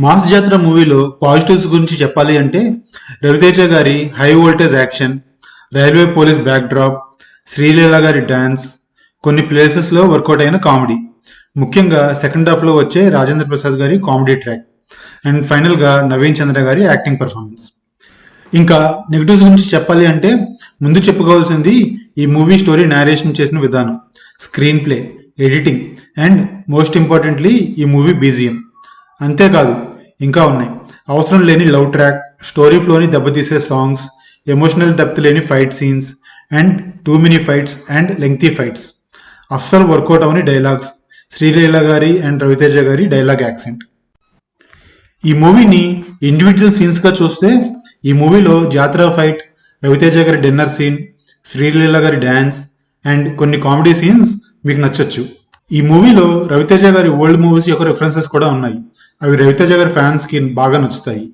Mass జాతర మూవీలో positives గురించి చెప్పాలి అంటే రవితేజ గారి high voltage action, railway police back drop, Sreeleela గారి డాన్స్, కొన్ని ప్లేసెస్లో వర్కౌట్ అయిన కామెడీ, ముఖ్యంగా సెకండ్ హాఫ్లో వచ్చే రాజేంద్ర ప్రసాద్ గారి కామెడీ ట్రాక్, అండ్ ఫైనల్గా నవీన్ చంద్ర గారి యాక్టింగ్ పర్ఫార్మెన్స్. ఇంకా నెగిటివ్స్ గురించి చెప్పాలి అంటే ముందు చెప్పుకోవాల్సింది ఈ మూవీ స్టోరీ నేరేషన్ చేసిన విధానం, screen play, editing, and most importantly ఈ మూవీ బీజిఎం. అంతేకాదు ఇంకా ఉన్నాయి. అవసరం లేని లవ్ ట్రాక్, స్టోరీ ఫ్లోని దెబ్బతీసే సాంగ్స్, ఎమోషనల్ డెప్త్ లేని fight scenes, and too many fights and lengthy fights, అస్సలు వర్కౌట్ అవని డైలాగ్స్, శ్రీలీల గారి అండ్ రవితేజ గారి డైలాగ్ యాక్సెంట్. ఈ మూవీని ఇండివిజువల్ సీన్స్గా చూస్తే ఈ మూవీలో జాతర ఫైట్, రవితేజ గారి డిన్నర్ సీన్, శ్రీలీల గారి డ్యాన్స్ అండ్ కొన్ని కామెడీ సీన్స్ మీకు నచ్చొచ్చు. ఈ మూవీలో రవితేజ గారి ఓల్డ్ మూవీస్ యొక్క రిఫరెన్సెస్ కూడా ఉన్నాయి. అవి రవితేజ గారి ఫ్యాన్స్కి బాగా నచ్చుతాయి.